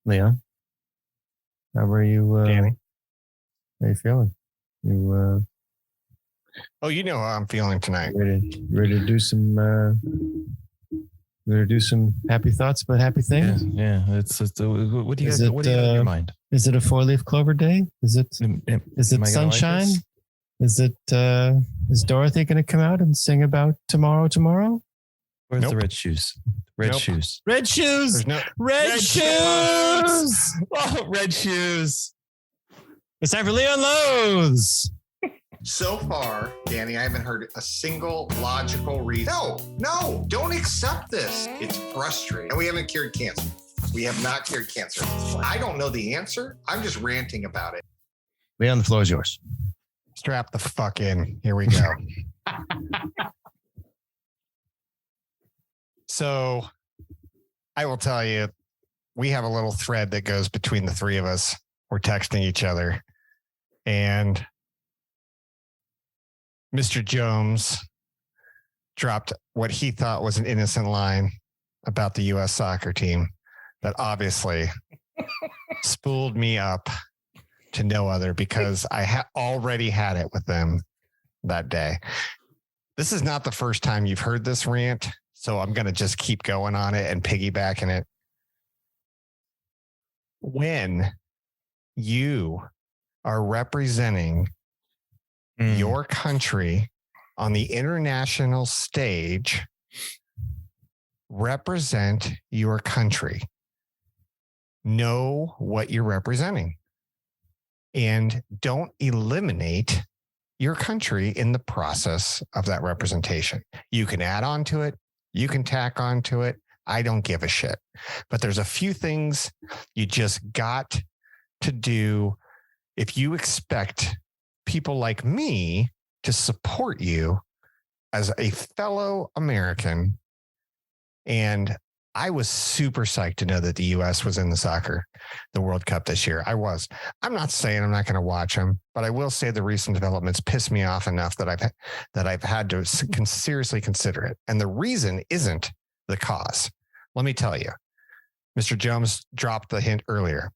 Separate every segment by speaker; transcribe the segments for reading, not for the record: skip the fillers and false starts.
Speaker 1: Leon, how are you,
Speaker 2: Danny?
Speaker 1: How are you feeling? You
Speaker 2: you know how I'm feeling tonight.
Speaker 1: ready to do some happy thoughts about happy things?
Speaker 3: Yeah. What do you got in your mind?
Speaker 1: Is it a 4-leaf clover day? Is it sunshine? Is Dorothy going to come out and sing about tomorrow?
Speaker 3: Where's the red shoes? Red shoes.
Speaker 1: Red shoes. Red shoes.
Speaker 3: Oh, red shoes.
Speaker 1: It's time for Leon Loathes.
Speaker 4: So far, Danny, I haven't heard a single logical reason. No, don't accept this. It's frustrating. And we haven't cured cancer. We have not cured cancer. I don't know the answer. I'm just ranting about it.
Speaker 1: Leon, the floor is yours.
Speaker 2: Strap the fuck in. Here we go. So I will tell you, we have a little thread that goes between the three of us. We're texting each other. And Mr. Jones dropped what he thought was an innocent line about the U.S. soccer team that obviously spooled me up to no other because I already had it with them that day. This is not the first time you've heard this rant, so I'm going to just keep going on it and piggybacking it. When you are representing your country on the international stage, represent your country. Know what you're representing. And don't eliminate your country in the process of that representation. You can add on to it. You can tack on to it. I don't give a shit. But there's a few things you just got to do if you expect people like me to support you as a fellow American. And I was super psyched to know that the U.S. was in the World Cup this year. I'm not saying I'm not going to watch them, but I will say the recent developments piss me off enough that I've had to seriously consider it. And the reason isn't the cause. Let me tell you, Mr. Jones dropped the hint earlier.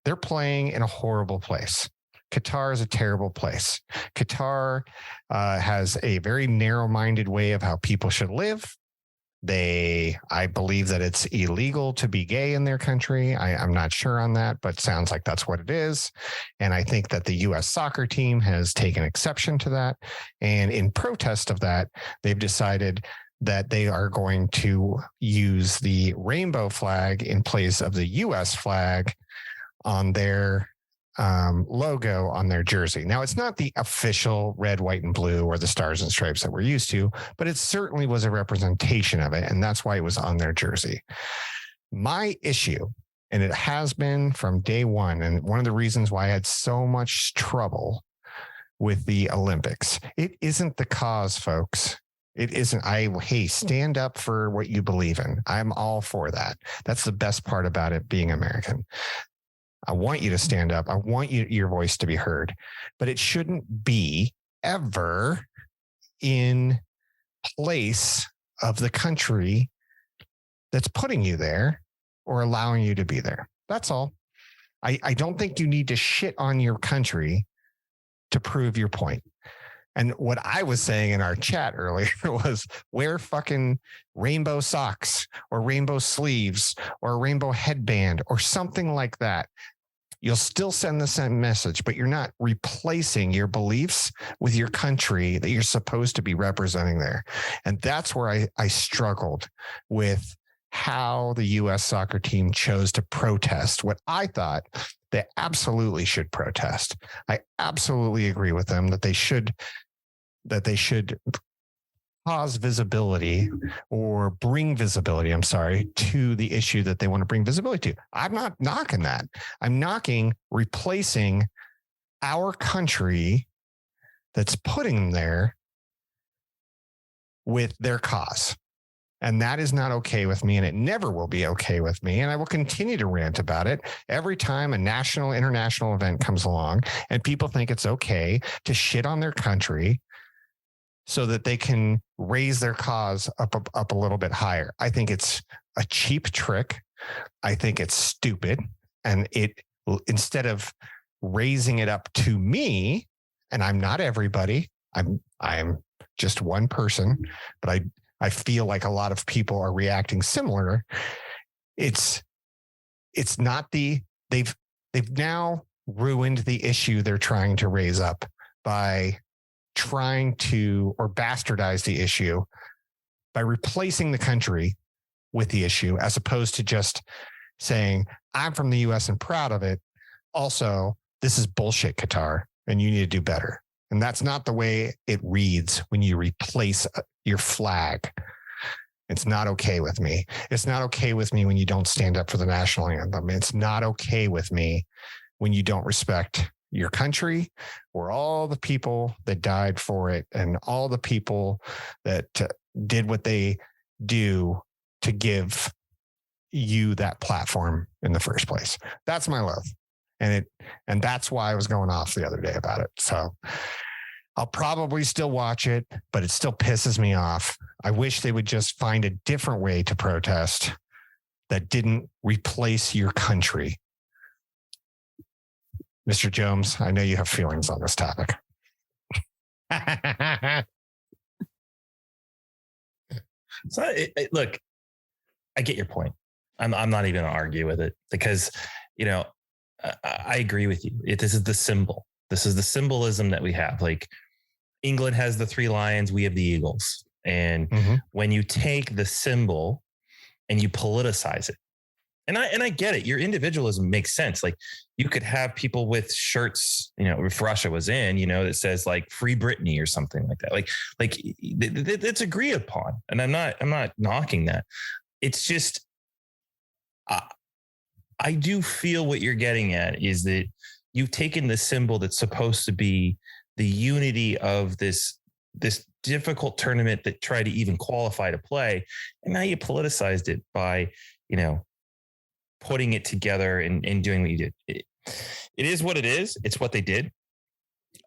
Speaker 2: They're playing in a horrible place. Qatar is a terrible place. Qatar has a very narrow-minded way of how people should live. I believe that it's illegal to be gay in their country. I'm not sure on that, but sounds like that's what it is. And I think that the U.S. soccer team has taken exception to that. And in protest of that, they've decided that they are going to use the rainbow flag in place of the U.S. flag on their logo on their jersey. Now, it's not the official red, white, and blue or the stars and stripes that we're used to, but it certainly was a representation of it. And that's why it was on their jersey. My issue, and it has been from day one, and one of the reasons why I had so much trouble with the Olympics, it isn't the cause, folks. It isn't. Stand up for what you believe in. I'm all for that. That's the best part about it being American. I want you to stand up. I want your voice to be heard, but it shouldn't be ever in place of the country that's putting you there or allowing you to be there. That's all. I don't think you need to shit on your country to prove your point. And what I was saying in our chat earlier was wear fucking rainbow socks or rainbow sleeves or a rainbow headband or something like that. You'll still send the same message, but you're not replacing your beliefs with your country that you're supposed to be representing there. And that's where I struggled with how the U.S. soccer team chose to protest what I thought they absolutely should protest. I absolutely agree with them that they should cause visibility or bring visibility, to the issue that they want to bring visibility to. I'm not knocking that. I'm knocking replacing our country that's putting them there with their cause. And that is not okay with me, and it never will be okay with me. And I will continue to rant about it every time a national, international event comes along and people think it's okay to shit on their country so that they can raise their cause up a little bit higher. I think it's a cheap trick. I think it's stupid. And instead of raising it up to me, and I'm not everybody, I'm just one person, but I feel like a lot of people are reacting similar. It's not they've now ruined the issue they're trying to raise up by trying to, or bastardize the issue by replacing the country with the issue, as opposed to just saying, I'm from the US and proud of it. Also, this is bullshit, Qatar, and you need to do better. And that's not the way it reads when you replace your flag. It's not okay with me. It's not okay with me when you don't stand up for the national anthem. It's not okay with me when you don't respect your country or all the people that died for it and all the people that did what they do to give you that platform in the first place. That's my love. And that's why I was going off the other day about it. So I'll probably still watch it, but it still pisses me off. I wish they would just find a different way to protest that didn't replace your country. Mr. Jones, I know you have feelings on this topic.
Speaker 3: So look, I get your point. I'm not even going to argue with it because, I agree with you. This is the symbol. This is the symbolism that we have. Like England has the 3 lions, we have the eagles. And when you take the symbol and you politicize it, and I get it, your individualism makes sense. Like you could have people with shirts, if Russia was in, that says like Free Brittany or something like that. Like it's agreed upon. And I'm not knocking that. It's just, I do feel what you're getting at is that you've taken the symbol that's supposed to be the unity of this difficult tournament that tried to even qualify to play. And now you politicized it by, putting it together and doing what you did. It is what it is. It's what they did.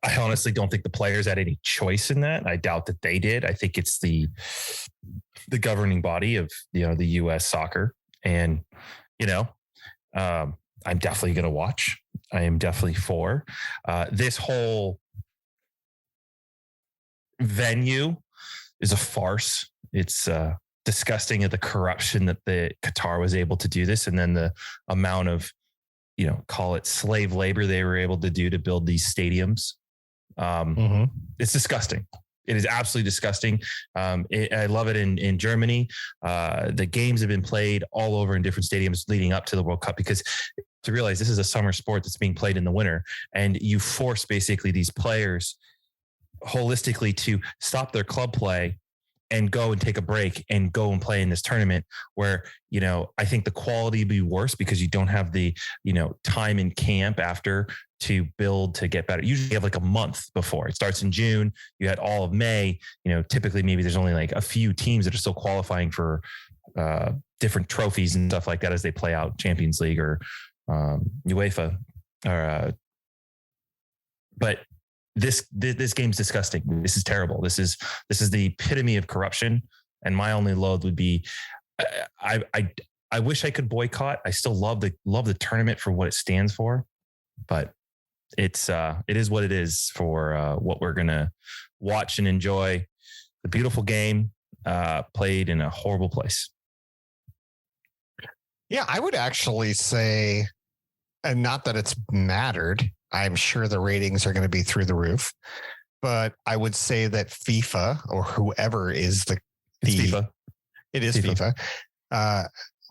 Speaker 3: I honestly don't think the players had any choice in that. I doubt that they did. I think it's the governing body of, the US soccer. And, I'm definitely going to watch. I am definitely for this whole venue is a farce. It's disgusting at the corruption that the Qatar was able to do this. And then the amount of, call it slave labor they were able to do to build these stadiums. It's disgusting. It is absolutely disgusting. I love it in Germany. The games have been played all over in different stadiums leading up to the World Cup because to realize this is a summer sport that's being played in the winter, and you force basically these players holistically to stop their club play and go and take a break and go and play in this tournament where, I think the quality would be worse because you don't have the, time in camp after to build to get better. Usually you have like a month before. It starts in June. You had all of May. Typically maybe there's only like a few teams that are still qualifying for different trophies and stuff like that as they play out Champions League or UEFA. But this game's disgusting. This is terrible. This is the epitome of corruption. And my only loathe would be, I wish I could boycott. I still love the tournament for what it stands for, but it is what it is for what we're gonna watch and enjoy. The beautiful game played in a horrible place.
Speaker 2: Yeah, I would actually say, and not that it's mattered. I'm sure the ratings are going to be through the roof, but I would say that FIFA or whoever is
Speaker 3: It's FIFA.
Speaker 2: It is FIFA.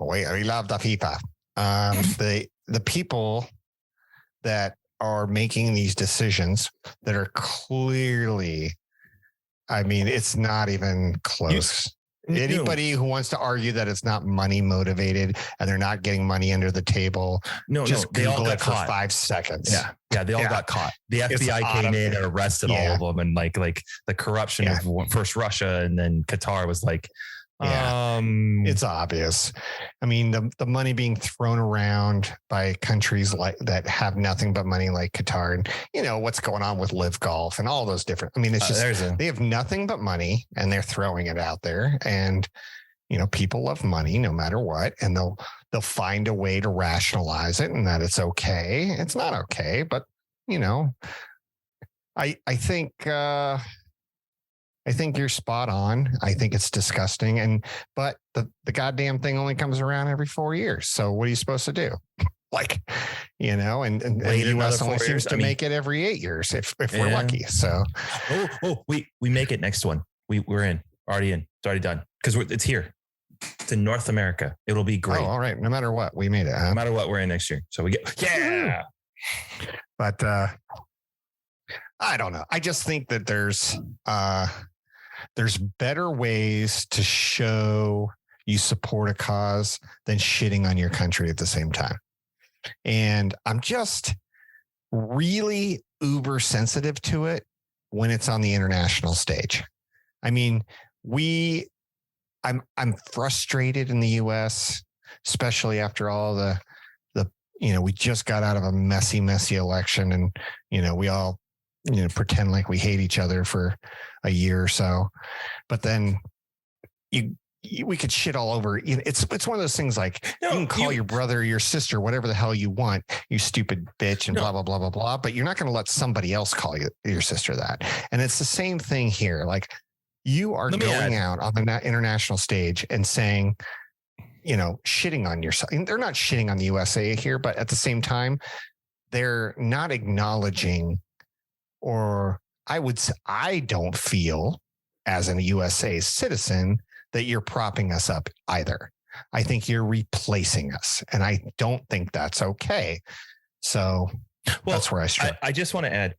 Speaker 2: We love the FIFA. The people that are making these decisions that are clearly, it's not even close. Anybody who wants to argue that it's not money motivated and they're not getting money under the table, just
Speaker 3: they all
Speaker 2: Google
Speaker 3: got
Speaker 2: it for
Speaker 3: caught.
Speaker 2: 5 seconds.
Speaker 3: Yeah, they all got caught. The FBI came in and arrested all of them, and like the corruption of first Russia and then Qatar was like, it's obvious. The money being thrown around by countries like that have nothing but money, like Qatar, and what's going on with Live Golf and all those different. It's just they have nothing but money and they're throwing it out there, and
Speaker 2: people love money no matter what, and they'll find a way to rationalize it and that it's okay. It's not okay, but I think you're spot on. I think it's disgusting, but the goddamn thing only comes around every 4 years. So what are you supposed to do? And the U.S. only seems to make it every 8 years if we're lucky. So
Speaker 3: we make it next one. We're in, already in. It's already done because it's here. It's in North America. It'll be great.
Speaker 2: Oh, all right. No matter what, we made it. Huh?
Speaker 3: No matter what, we're in next year. So we get
Speaker 2: But I don't know. I just think that there's better ways to show you support a cause than shitting on your country at the same time. And I'm just really uber sensitive to it when it's on the international stage. I mean, I'm frustrated in the US, especially after all the we just got out of a messy election, and we all pretend like we hate each other for a year or so, but then we could shit all over. It's one of those things like you can call your brother, your sister, whatever the hell you want, you stupid bitch, and blah, blah, blah, blah, blah. But you're not going to let somebody else call your sister that. And it's the same thing here. Like, you are going out on the international stage and saying, shitting on yourself. And they're not shitting on the USA here, but at the same time, they're not acknowledging, or I don't feel as a USA citizen that you're propping us up either. I think you're replacing us, and I don't think that's okay. So that's where I struggle.
Speaker 3: I just want to add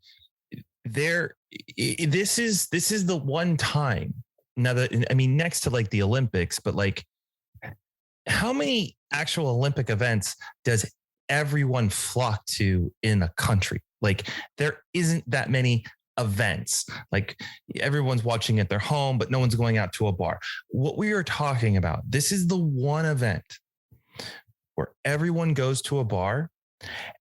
Speaker 3: this is the one time now that, next to like the Olympics, but like, how many actual Olympic events does everyone flock to in a country? Like, there isn't that many events. Like, everyone's watching at their home, but no one's going out to a bar. What we are talking about, this is the one event where everyone goes to a bar,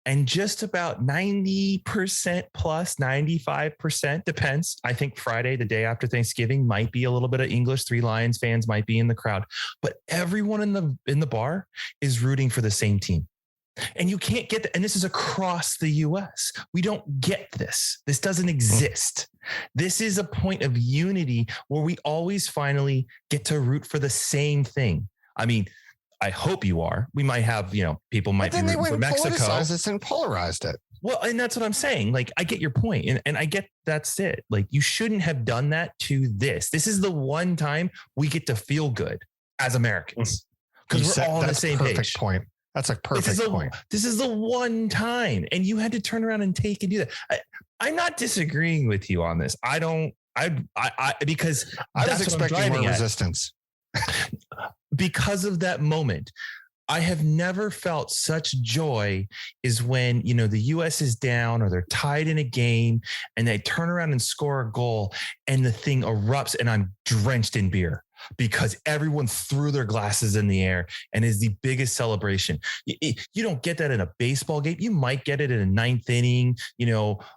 Speaker 3: and just about 90% plus 95% depends. I think Friday, the day after Thanksgiving, might be a little bit of English. Three Lions fans might be in the crowd, but everyone in the bar is rooting for the same team. And you can't get that. And this is across the US. We don't get this. This doesn't exist. This is a point of unity where we always finally get to root for the same thing. I hope you are. We might have, people might be rooting for Mexico.
Speaker 2: Politicized it and polarized it.
Speaker 3: Well, and that's what I'm saying. Like, I get your point, and I get that's it. Like, you shouldn't have done that to this. This is the one time we get to feel good as Americans because we're all on the same page.
Speaker 2: Perfect point. That's a perfect point.
Speaker 3: This is the one time, and you had to turn around and take and do that. I'm not disagreeing with you on this. Because
Speaker 2: I was expecting more resistance.
Speaker 3: Because of that moment, I have never felt such joy is when, the US is down or they're tied in a game and they turn around and score a goal and the thing erupts and I'm drenched in beer because everyone threw their glasses in the air and is the biggest celebration. You don't get that in a baseball game. You might get it in a ninth inning,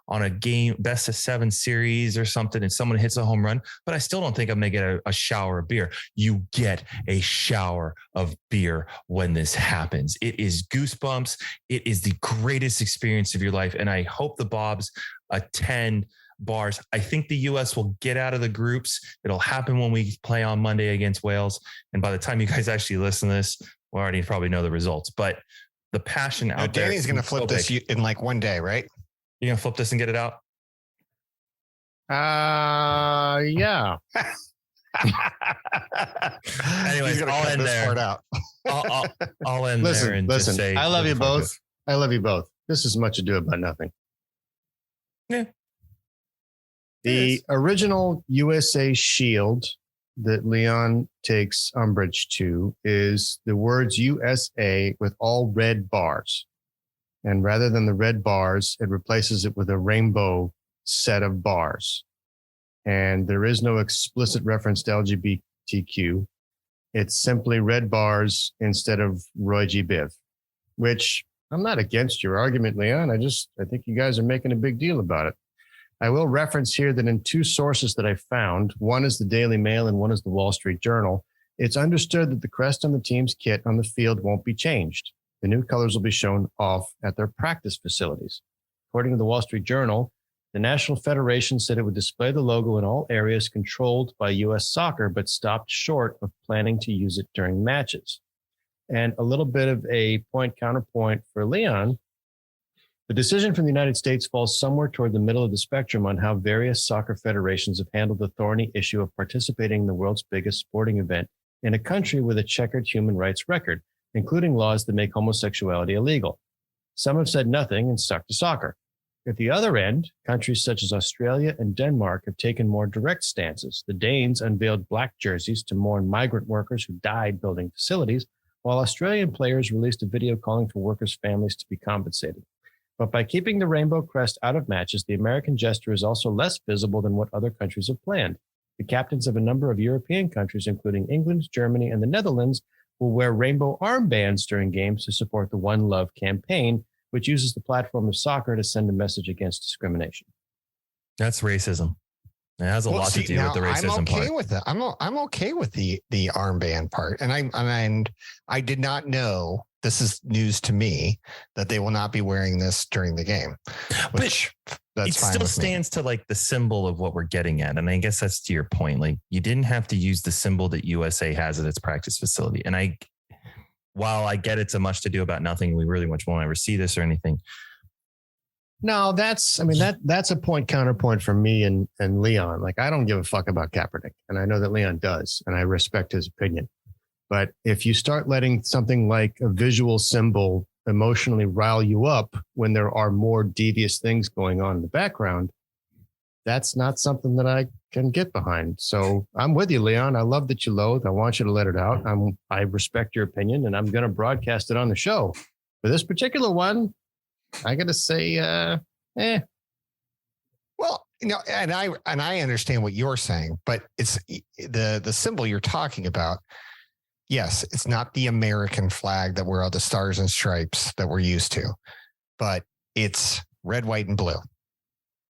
Speaker 3: on a game, best of 7 series or something, and someone hits a home run, but I still don't think I'm going to get a shower of beer. You get a shower of beer when this happens. It is goosebumps. It is the greatest experience of your life. And I hope the Bobs attend bars. I think the U.S. will get out of the groups. It'll happen when we play on Monday against Wales. And by the time you guys actually listen to this, we already probably know the results. But the passion out there.
Speaker 2: Danny's going to flip this in like one day, right?
Speaker 3: You're going to flip this and get it out?
Speaker 1: Yeah.
Speaker 3: Anyways, I'll end there.
Speaker 2: Part out.
Speaker 3: I'll end there and just say,
Speaker 1: I love you both. I love you both. This is much ado about nothing.
Speaker 3: Yeah.
Speaker 1: The original USA shield that Leon takes umbrage to is the words USA with all red bars. And rather than the red bars, it replaces it with a rainbow set of bars. And there is no explicit reference to LGBTQ. It's simply red bars instead of Roy G. Biv, which I'm not against your argument, Leon. I think you guys are making a big deal about it. I will reference here that in 2 sources that I found, one is the Daily Mail and one is the Wall Street Journal, It's understood that the crest on the team's kit on the field won't be changed. The new colors will be shown off at their practice facilities. According to the Wall Street Journal, the National Federation said it would display the logo in all areas controlled by U.S. Soccer, but stopped short of planning to use it during matches. And a little bit of a counterpoint for Leon. The decision from the United States falls somewhere toward the middle of the spectrum on how various soccer federations have handled the thorny issue of participating in the world's biggest sporting event in a country with a checkered human rights record, including laws that make homosexuality illegal. Some have said nothing and stuck to soccer. At the other end, countries such as Australia and Denmark have taken more direct stances. The Danes unveiled black jerseys to mourn migrant workers who died building facilities, while Australian players released a video calling for workers' families to be compensated. But by keeping the rainbow crest out of matches, the American gesture is also less visible than what other countries have planned. The captains of a number of European countries, including England, Germany, and the Netherlands, will wear rainbow armbands during games to support the One Love campaign, which uses the platform of soccer to send a message against discrimination.
Speaker 3: That's racism. It has a lot to do with the racism
Speaker 2: I'm okay
Speaker 3: part.
Speaker 2: with it. I'm okay with the armband part, and I did not know. This is news to me that they will not be wearing this during the game, which that's
Speaker 3: it
Speaker 2: fine
Speaker 3: still
Speaker 2: with
Speaker 3: stands to like the symbol of what we're getting at. And I guess that's to your point. Like you didn't have to use the symbol that USA has at its practice facility. And while I get it's a much to do about nothing, we really much won't ever see this or anything.
Speaker 1: No, that's a counterpoint for me and Leon. Like, I don't give a fuck about Kaepernick, and I know that Leon does, and I respect his opinion. But if you start letting something like a visual symbol emotionally rile you up when there are more devious things going on in the background, that's not something that I can get behind. So I'm with you, Leon. I love that you loathe. I want you to let it out. I respect your opinion, and I'm going to broadcast it on the show. For this particular one, I got to say,
Speaker 2: Well, and I understand what you're saying, but it's the symbol you're talking about. Yes, it's not the American flag that we're all the stars and stripes that we're used to, but it's red, white, and blue.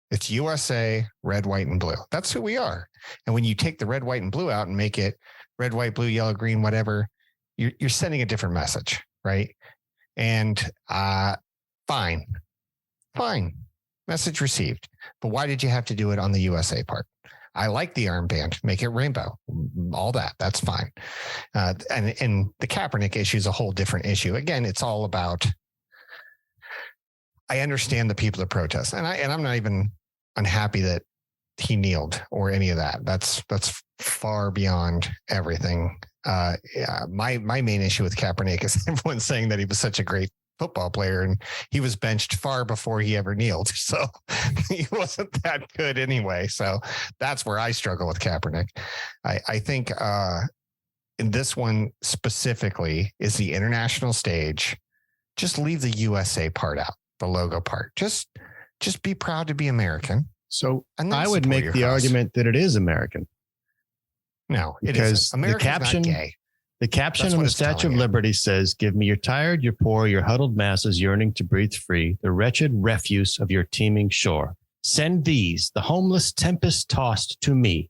Speaker 2: It's USA, red, white, and blue. That's who we are. And when you take the red, white, and blue out and make it red, white, blue, yellow, green, whatever, you're sending a different message, right? And fine, message received. But why did you have to do it on the USA part? I like the armband, make it rainbow, all that. That's fine. And the Kaepernick issue is a whole different issue. Again, it's all about, I understand the people that protest, and I'm not even unhappy that he kneeled or any of that. That's far beyond everything. My main issue with Kaepernick is everyone saying that he was such a great football player and he was benched far before he ever kneeled. So he wasn't that good anyway. So that's where I struggle with Kaepernick. I think in this one specifically is the international stage. Just leave the USA part out, the logo part. Just be proud to be American.
Speaker 1: So I would make the argument that it is American.
Speaker 2: No, it
Speaker 1: because
Speaker 2: isn't. America's not gay.
Speaker 1: The caption on the Statue of Liberty says, "Give me your tired, your poor, your huddled masses yearning to breathe free, the wretched refuse of your teeming shore. Send these, the homeless tempest tossed, to me.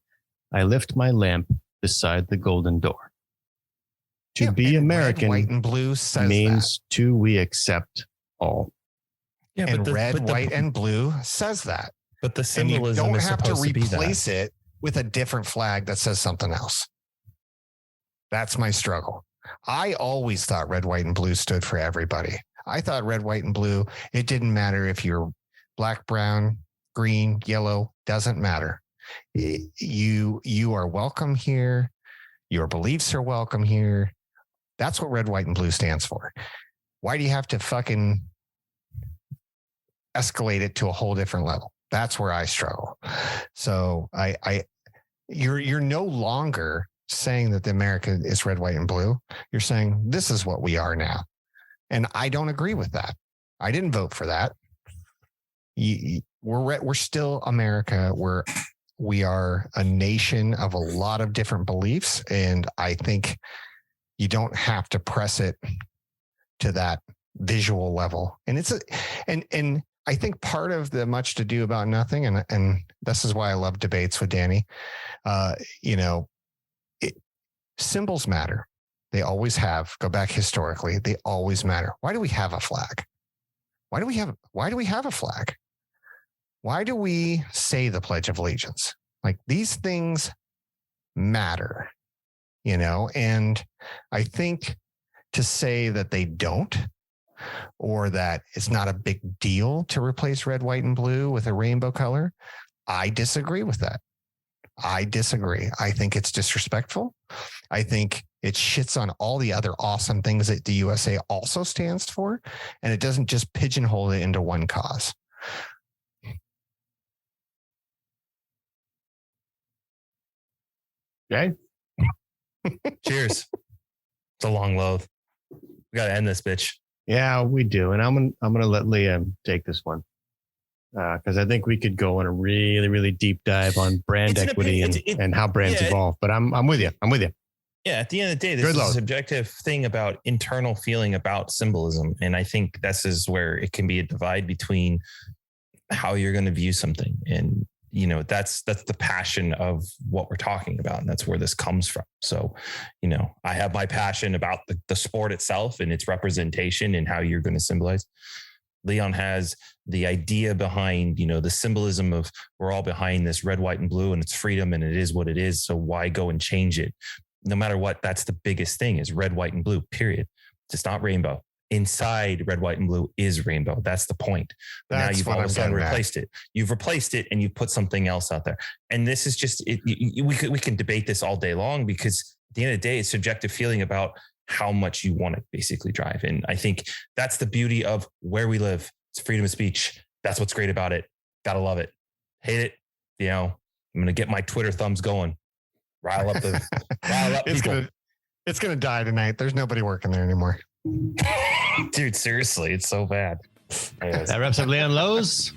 Speaker 1: I lift my lamp beside the golden door." To be American,
Speaker 2: red, white, and blue says
Speaker 1: means to we accept all.
Speaker 2: Yeah, and red, white, and blue says that.
Speaker 3: But the symbolism
Speaker 2: and you
Speaker 3: is
Speaker 2: don't have to
Speaker 3: supposed to
Speaker 2: replace it with a different flag that says something else. That's my struggle. I always thought red, white, and blue stood for everybody. I thought red, white, and blue, it didn't matter if you're black, brown, green, yellow, doesn't matter. You are welcome here. Your beliefs are welcome here. That's what red, white, and blue stands for. Why do you have to fucking escalate it to a whole different level? That's where I struggle. So you're no longer saying that the America is red, white, and blue. You're saying this is what we are now. And I don't agree with that. I didn't vote for that. We're still America. We are a nation of a lot of different beliefs. And I think you don't have to press it to that visual level. And and I think part of the much to do about nothing, and this is why I love debates with Danny, Symbols matter. They always have. Go back historically. They always matter. Why do we have a flag? Why do we have a flag? Why do we say the Pledge of Allegiance? Like, these things matter, and I think to say that they don't, or that it's not a big deal to replace red, white, and blue with a rainbow color, I disagree with that. I disagree. I think it's disrespectful. I think it shits on all the other awesome things that the USA also stands for, and it doesn't just pigeonhole it into one cause.
Speaker 1: Okay.
Speaker 3: Cheers. It's a long loath. We got to end this bitch.
Speaker 1: Yeah, we do. And I'm gonna let Leah take this one. Because I think we could go on a really, really deep dive on brand equity and how brands evolve. But I'm with you.
Speaker 3: Yeah, at the end of the day, this is a subjective thing about internal feeling about symbolism. And I think this is where it can be a divide between how you're going to view something. And, that's the passion of what we're talking about. And that's where this comes from. So, I have my passion about the sport itself and its representation and how you're going to symbolize. Leon has the idea behind, the symbolism of we're all behind this red, white, and blue, and it's freedom, and it is what it is. So why go and change it? No matter what, that's the biggest thing is red, white, and blue, period. It's not rainbow. Inside red, white, and blue is rainbow. That's the point. But now you've all of a sudden replaced it. You've replaced it and you've put something else out there. And this is just, we can debate this all day long because at the end of the day, it's subjective feeling about how much you want to basically drive. And I think that's the beauty of where we live. It's freedom of speech. That's what's great about it. Gotta love it. Hate it. I'm going to get my Twitter thumbs going. Rile up people.
Speaker 2: It's going to die tonight. There's nobody working there anymore.
Speaker 3: Dude, seriously, it's so bad. Anyways.
Speaker 1: That wraps up Leon Lowe's.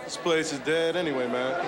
Speaker 5: This place is dead anyway, man.